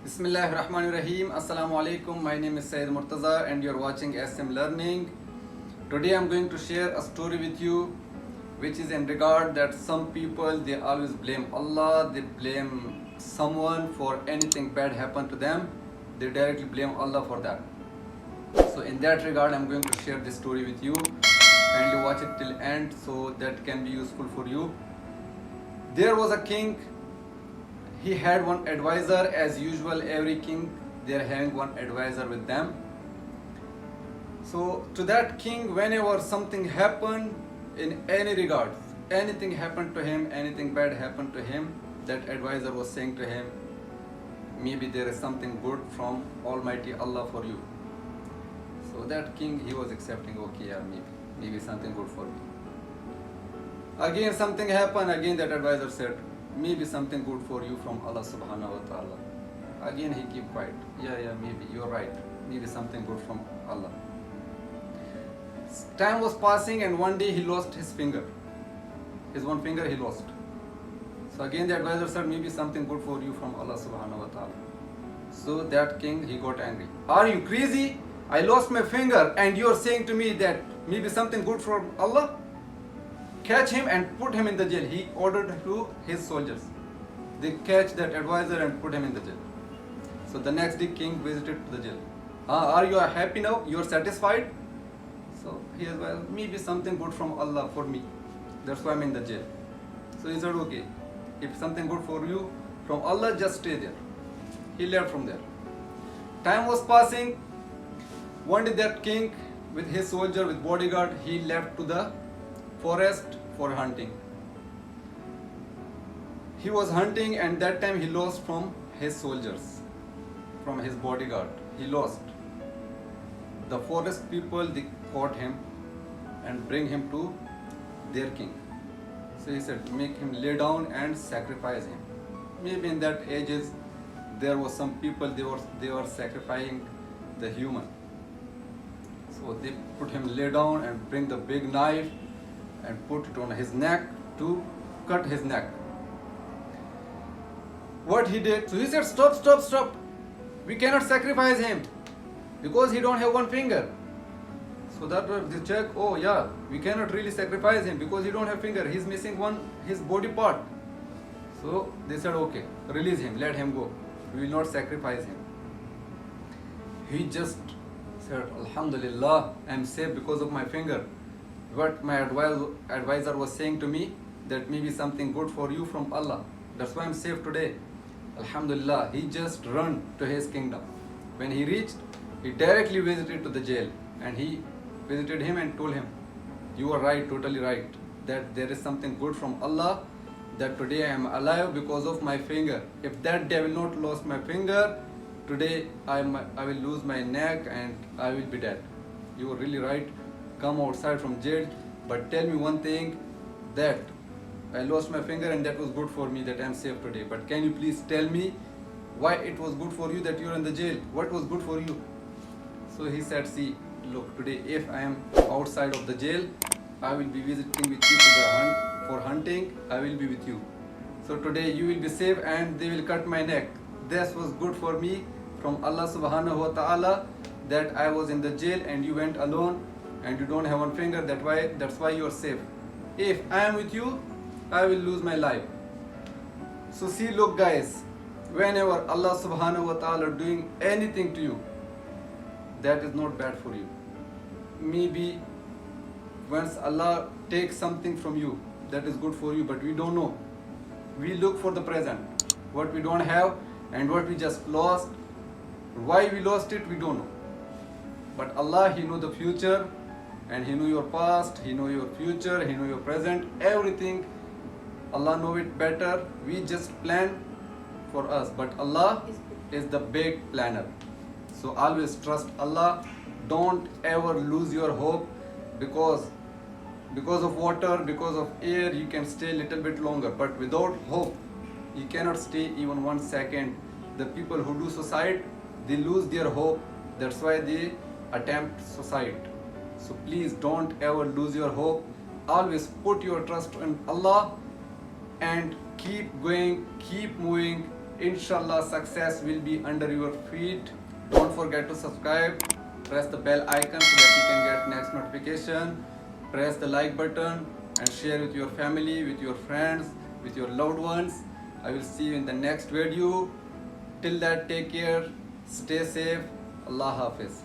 Bismillahirrahmanirrahim. Assalamu alaikum. My name is Syed Murtaza and you are watching SM Learning. Today I am going to share a story with you which is in regard that some people they always blame Allah, they blame someone for anything bad happen to them. They directly blame Allah for that. So in that regard I am going to share this story with you. Kindly watch it till end so that can be useful for you. There was a king. He had one advisor. As usual, every king they are having one advisor with them. So to that king, whenever something happened in any regards, anything happened to him, anything bad happened to him, that advisor was saying to him, maybe there is something good from Almighty Allah for you. So that king, he was accepting, okay, yeah, maybe something good for me. Again something happened, again that advisor said, maybe something good for you from Allah subhanahu wa ta'ala. Again he keep quiet. Yeah, maybe you're right. Maybe something good from Allah. Time was passing and one day he lost his finger. His one finger he lost. So again the advisor said, maybe something good for you from Allah subhanahu wa ta'ala. So that king, he got angry. Are you crazy? I lost my finger and you're saying to me that maybe something good from Allah? Catch him and put him in the jail. He ordered to his soldiers. They catch that advisor and put him in the jail. So the next day king visited the jail. Are you happy now? You are satisfied? So he said, well, maybe something good from Allah for me. That's why I'm in the jail. So he said, okay, if something good for you from Allah, just stay there. He left from there. Time was passing. One day that king with his soldier, with bodyguard, he left to the forest for hunting. He was hunting and that time he lost from his soldiers, from his bodyguard. He lost. The forest people, they caught him and bring him to their king. So he said, make him lay down and sacrifice him. Maybe in that ages there was some people they were sacrificing the human. So they put him lay down and bring the big knife and put it on his neck to cut his neck. What he did, so he said, stop. We cannot sacrifice him because he don't have one finger. So that they check, oh yeah, we cannot really sacrifice him because he don't have finger. He's missing his body part. So they said, okay, release him, let him go. We will not sacrifice him. He just said, Alhamdulillah, I am safe because of my finger. What my advisor was saying to me, that maybe something good for you from Allah. That's why I'm safe today. Alhamdulillah. He just ran to his kingdom. When he reached, he directly visited to the jail and he visited him and told him, you are right, totally right, that there is something good from Allah, that today I am alive because of my finger. If that day I will not lost my finger, today I will lose my neck and I will be dead. You are really right. Come outside from jail, but tell me one thing, that I lost my finger and that was good for me, that I am safe today. But can you please tell me why it was good for you that you are in the jail? What was good for you? So he said, see, look, today if I am outside of the jail, I will be visiting with you for hunting. I will be with you. So today you will be safe and they will cut my neck. This was good for me from Allah subhanahu wa ta'ala, that I was in the jail and you went alone and you don't have one finger, that's why you are safe. If I am with you, I will lose my life. So see, look guys, whenever Allah subhanahu wa ta'ala doing anything to you, that is not bad for you. Maybe once Allah takes something from you, that is good for you, but we don't know. We look for the present, what we don't have and what we just lost. Why we lost it, we don't know. But Allah, He knows the future and He knows your past, He knows your future, He knows your present, everything. Allah knows it better. We just plan for us, but Allah is the big planner. So always trust Allah. Don't ever lose your hope because of water, because of air, you can stay a little bit longer, but without hope, you cannot stay even 1 second. The people who do suicide, they lose their hope. That's why they attempt suicide. So please don't ever lose your hope. Always put your trust in Allah and keep going, keep moving, Inshallah, success will be under your feet. Don't forget to subscribe. Press the bell icon so that you can get next notification. Press the like button and share with your family, with your friends, with your loved ones. I will see you in the next video. Till that, take care, stay safe. Allah Hafiz.